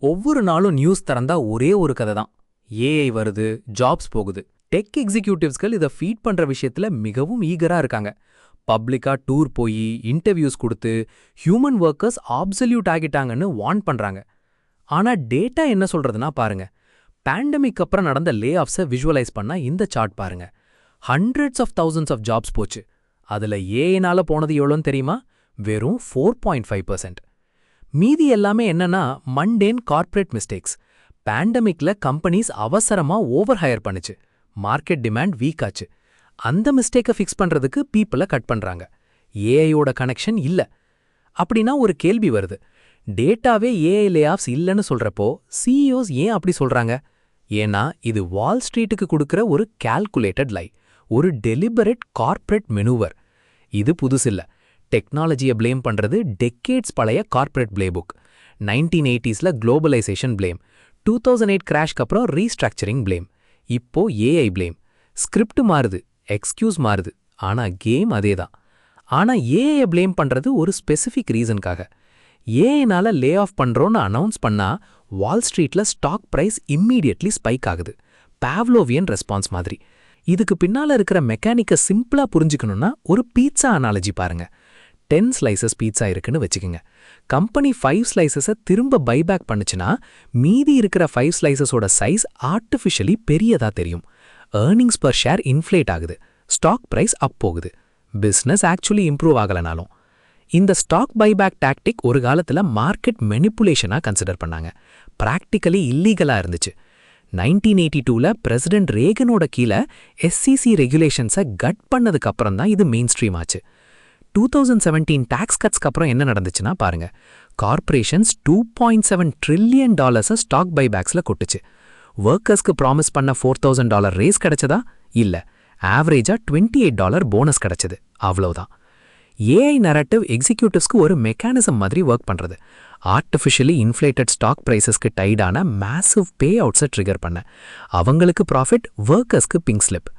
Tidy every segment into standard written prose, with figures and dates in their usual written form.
ஒவ்வொரு நாளும் நியூஸ் திறந்தா ஒரே ஒரு கதை தான். ஏஐ வருது, ஜாப்ஸ் போகுது. டெக் எக்ஸிக்யூட்டிவ்ஸ்கள் இதை ஃபீட் பண்ற விஷயத்துல மிகவும் ஈகரா இருக்காங்க. பப்ளிக்கா டூர் போய் இன்டர்வியூஸ் கொடுத்து ஹியூமன் ஒர்க்கர்ஸ் ஆப்சல்யூட் ஆகிட்டாங்கன்னு வார்ன் பண்றாங்க. ஆனா டேட்டா என்ன சொல்றதுன்னா பாருங்க. பேண்டமிக் அப்புறம் நடந்த லே ஆஃப்ஸை விஷுவலைஸ் பண்ணா இந்த சார்ட் பாருங்க. Hundreds of thousands of jobs போச்சு. அதுல ஏஐனால போனது எவ்வளோன்னு தெரியுமா? வெறும் 4.5%. மீதி எல்லாமே என்னன்னா மண்டேன் கார்ப்பரேட் மிஸ்டேக்ஸ். பேண்டமிக்ல கம்பெனிஸ் அவசரமா ஓவர் ஹையர் பண்ணுச்சு. மார்க்கெட் டிமாண்ட் வீக் ஆச்சு. அந்த மிஸ்டேக்கை ஃபிக்ஸ் பண்றதுக்கு பீப்புளை கட் பண்றாங்க. ஏஐயோட கனெக்ஷன் இல்ல. அப்படின்னா ஒரு கேள்வி வருது. டேட்டாவே ஏஐ லேஆஃப்ஸ் இல்லைன்னு சொல்றப்போ சிஇஓஸ் ஏன் அப்படி சொல்றாங்க? ஏன்னா இது வால் ஸ்ட்ரீட்டுக்கு கொடுக்கிற ஒரு கால்குலேட்டட் லை, ஒரு டெலிபரேட் கார்ப்பரேட் மெனூவர். இது புதுசில்ல. டெக்னாலஜியை பிளேம் பண்றது டெக்கேட்ஸ் பழைய கார்ப்பரேட் பிளேபுக். 1980ஸ்ல குளோபலைசேஷன் பிளேம், 2008 கிராஷ்க்கு அப்புறம் ரீஸ்ட்ரக்சரிங் பிளேம், இப்போ ஏஐ பிளேம். ஸ்கிரிப்ட் மாறுது, எக்ஸ்கியூஸ் மாறுது, ஆனா கேம் அதேதான். ஆனா ஏஐ பிளேம் பண்றது ஒரு ஸ்பெசிஃபிக் ரீசனுக்காக. ஏஐனால லே ஆஃப் பண்றோன்னு அனௌன்ஸ் பண்ணா வால் ஸ்ட்ரீட்ல ஸ்டாக் பிரைஸ் இம்மீடியட்லி ஸ்பைக் ஆகுது. பாவ்லோவியன் ரெஸ்பான்ஸ் மாதிரி. இதுக்கு பின்னால இருக்கிற மெக்கானிக்கை சிம்பிளா புரிஞ்சுக்கணும்னா ஒரு பீட்சா அனாலஜி பாருங்க. 10 ஸ்லைசஸ் பீட்சா இருக்குன்னு வச்சுக்கோங்க. கம்பெனி 5 ஸ்லைசஸை திரும்ப பைபேக் பண்ணுச்சுன்னா மீதி இருக்கிற 5 ஸ்லைசஸோட சைஸ் ஆர்டிஃபிஷியலி பெரியதா தெரியும். ஏர்னிங்ஸ் பர் ஷேர் இன்ஃப்ளேட் ஆகுது, ஸ்டாக் பிரைஸ் அப் போகுது. பிஸ்னஸ் ஆக்சுவலி இம்ப்ரூவ் ஆகலனாலும். இந்த ஸ்டாக் பைபேக் டாக்டிக் ஒரு காலத்துல மார்க்கெட் மெனிப்புலேஷனா கன்சிடர் பண்ணாங்க. பிராக்டிக்கலி இல்லீகலா இருந்துச்சு. 1982ல பிரசிடென்ட் ரேகனோட கீழே SEC ரெகுலேஷன்ஸை கட் பண்ணதுக்கு அப்புறம் தான் இது மெயின் ஸ்ட்ரீம் ஆச்சு. 2017 டாக்ஸ் கட்ஸ்க்கு அப்புறம் என்ன நடந்துச்சுன்னா பாருங்க. கார்ப்பரேஷன்ஸ் $2.7 ட்ரில்லியன் ஸ்டாக் பைபேக்ஸ்ல கொட்டுச்சு. ஒர்க்கர்ஸ்க்கு ப்ராமிஸ் பண்ண $4,000 ரேஸ் கிடைச்சதா? இல்ல. ஆவரேஜா $28 போனஸ் கிடைச்சது. அவ்வளவுதான். ஏஐ நரேட்டிவ் எக்ஸிக்யூட்டிவ்ஸ்க்கு ஒரு மெக்கானிசம் மாதிரி ஒர்க் பண்றது. ஆர்டிஃபிஷியலி இன்ஃப்ளேட்டட் ஸ்டாக் பிரைசஸ்க்கு டைடான மேசிவ் பே அவுட்ஸை ட்ரிகர் பண்ண. அவங்களுக்கு ப்ராஃபிட், ஒர்க்கர்ஸ்க்கு பிங்க் ஸ்லிப்.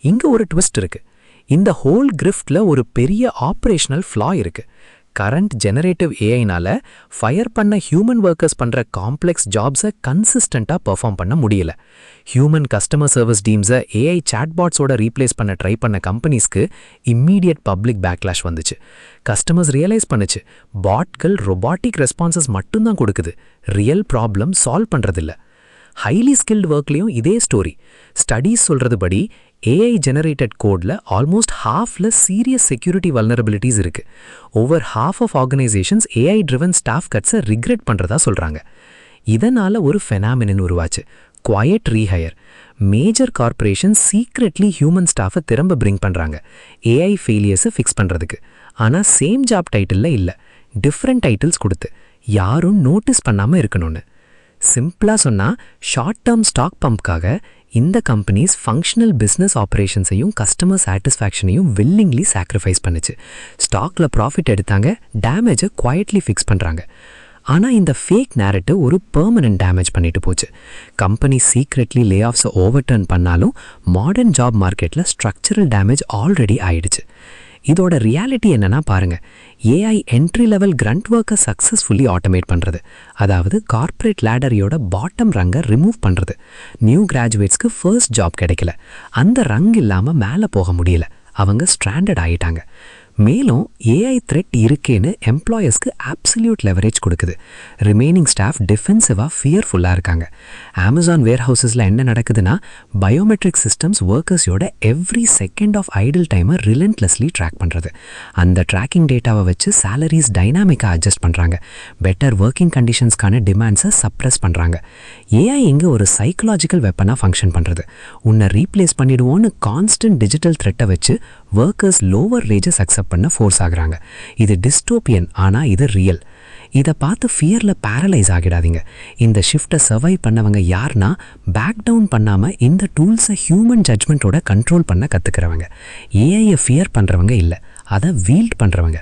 இங்க ஒரு ட்விஸ்ட் இருக்கு. இந்த ஹோல் கிரிஃப்ட்ல ஒரு பெரிய ஆப்ரேஷனல் ஃப்ளா இருக்கு. கரண்ட் ஜெனரேட்டிவ் ஏஐனால ஃபயர் பண்ண ஹியூமன் ஒர்க்கர்ஸ் பண்ற காம்ப்ளெக்ஸ் ஜாப்ஸை கன்சிஸ்டண்டா பெர்ஃபார்ம் பண்ண முடியல. ஹியூமன் கஸ்டமர் சர்வீஸ் டீம்ஸை ஏஐ சாட்பாட்ஸோட ரீப்ளேஸ் பண்ண ட்ரை பண்ண கம்பெனிஸ்க்கு இம்மீடியட் பப்ளிக் பேக்லாஷ் வந்துச்சு. கஸ்டமர்ஸ் ரியலைஸ் பண்ணுச்சு, பாட்கள் ரொபாட்டிக் ரெஸ்பான்சஸ் மட்டும்தான் கொடுக்குது, ரியல் ப்ராப்ளம் சால்வ் பண்றதில்ல. ஹைலி ஸ்கில்டு ஒர்க்லையும் இதே ஸ்டோரி. ஸ்டடீஸ் சொல்றதுபடி ஏஐ ஜெனரேட்டட் கோட்ல ஆல்மோஸ்ட் ஹாஃப்ல சீரியஸ் செக்யூரிட்டி வல்னரபிலிட்டிஸ் இருக்கு. Over half of organisations AI driven staff கட்ஸை ரிக்ரெட் பண்றதா சொல்றாங்க. இதனால ஒரு ஃபெனாமினன் உருவாச்சு, quiet rehire. Major corporation secretly human ஸ்டாஃபை திரும்ப பிரிங் பண்றாங்க ஏஐ ஃபெயிலியர்ஸை ஃபிக்ஸ் பண்றதுக்கு. ஆனா சேம் ஜாப் டைட்டில்ல இல்ல, டிஃப்ரெண்ட் டைட்டில்ஸ் கொடுத்து, யாரும் நோட்டீஸ் பண்ணாம இருக்கணும்னு. சிம்பிளா சொன்னா, ஷார்ட் டேர்ம் ஸ்டாக் பம்ப்காக இந்த கம்பெனிஸ் ஃபங்க்ஷனல் பிஸ்னஸ் ஆப்ரேஷன்ஸையும் கஸ்டமர் சாட்டிஸ்ஃபேக்ஷனையும் வில்லிங்லி சாக்ரிஃபைஸ் பண்ணுச்சு. ஸ்டாக்ல ப்ராஃபிட் எடுத்தாங்க, டேமேஜை குவாய்ட்லி ஃபிக்ஸ் பண்றாங்க. ஆனா இந்த ஃபேக் நேரட்டிவ் ஒரு பெர்மனன்ட் டேமேஜ் பண்ணிட்டு போச்சு. கம்பெனி சீக்ரெட்லி லே ஆஃப்ஸை ஓவர்டர்ன் பண்ணாலும் மாடர்ன் ஜாப் மார்க்கெட்ல ஸ்ட்ரக்சரல் டேமேஜ் ஆல்ரெடி ஆயிடுச்சு. இதோட ரியாலிட்டி என்னன்னா பாருங்க. ஏஐ என்ட்ரி லெவல் கிரண்ட் ஒர்க்கை சக்ஸஸ்ஃபுல்லி ஆட்டோமேட் பண்றது, அதாவது கார்ப்பரேட் லேடரியோட பாட்டம் ரங்கை ரிமூவ் பண்றது. நியூ கிராஜுவேட்ஸ்க்கு ஃபர்ஸ்ட் ஜாப் கிடைக்கல, அந்த ரங் இல்லாம மேலே போக முடியல, அவங்க ஸ்ட்ராண்டட் ஆயிட்டாங்க. மேலும் ஏஐ த்ரெட் இருக்கேன்னு எம்ப்ளாயர்ஸ்க்கு அப்சல்யூட் லெவரேஜ் கொடுக்குது. ரிமைனிங் ஸ்டாஃப் டிஃபென்சிவா ஃபியர்ஃபுல்லா இருக்காங்க. அமேசான் வேர்ஹவுசஸ்ல என்ன நடக்குதுன்னா, பயோமெட்ரிக் சிஸ்டம்ஸ் ஒர்க்கர்ஸோட எவ்ரி செகண்ட் ஆஃப் ஐடில் டைமை ரிலன்ட்லெஸ்லி ட்ராக் பண்றது. அந்த ட்ராக்கிங் டேட்டாவை வச்சு சாலரிஸ் டைனாமிக்காக அட்ஜஸ்ட் பண்றாங்க. பெட்டர் ஒர்க்கிங் கண்டிஷன்ஸ்க்கான டிமாண்ட்ஸை சப்ரஸ் பண்றாங்க. ஏஐ இங்க ஒரு சைக்கலாஜிக்கல் வெப்பனா ஃபங்க்ஷன் பண்றது. உன்னை ரீப்ளேஸ் பண்ணிடுவோன்னு கான்ஸ்டன்ட் டிஜிட்டல் த்ரெட்டை வச்சு ஒர்க்கர்ஸ் லோவர் வேஜஸ் அக்செப்ட் பண்ண ஃபோர்ஸ் ஆகுறாங்க. இது டிஸ்டோபியன், ஆனா இது ரியல். இதை பார்த்து ஃபியர்ல பேரலைஸ் ஆகிடாதீங்க. இந்த ஷிஃப்டை சர்வை பண்ணவங்க யாருன்னா, பேக் டவுன் பண்ணாம இந்த டூல்ஸை ஹியூமன் ஜட்மெண்ட்டோட கண்ட்ரோல் பண்ண கத்துக்கிறவங்க. ஏஐயை ஃபியர் பண்றவங்க இல்லை, அதை வீல்ட் பண்றவங்க.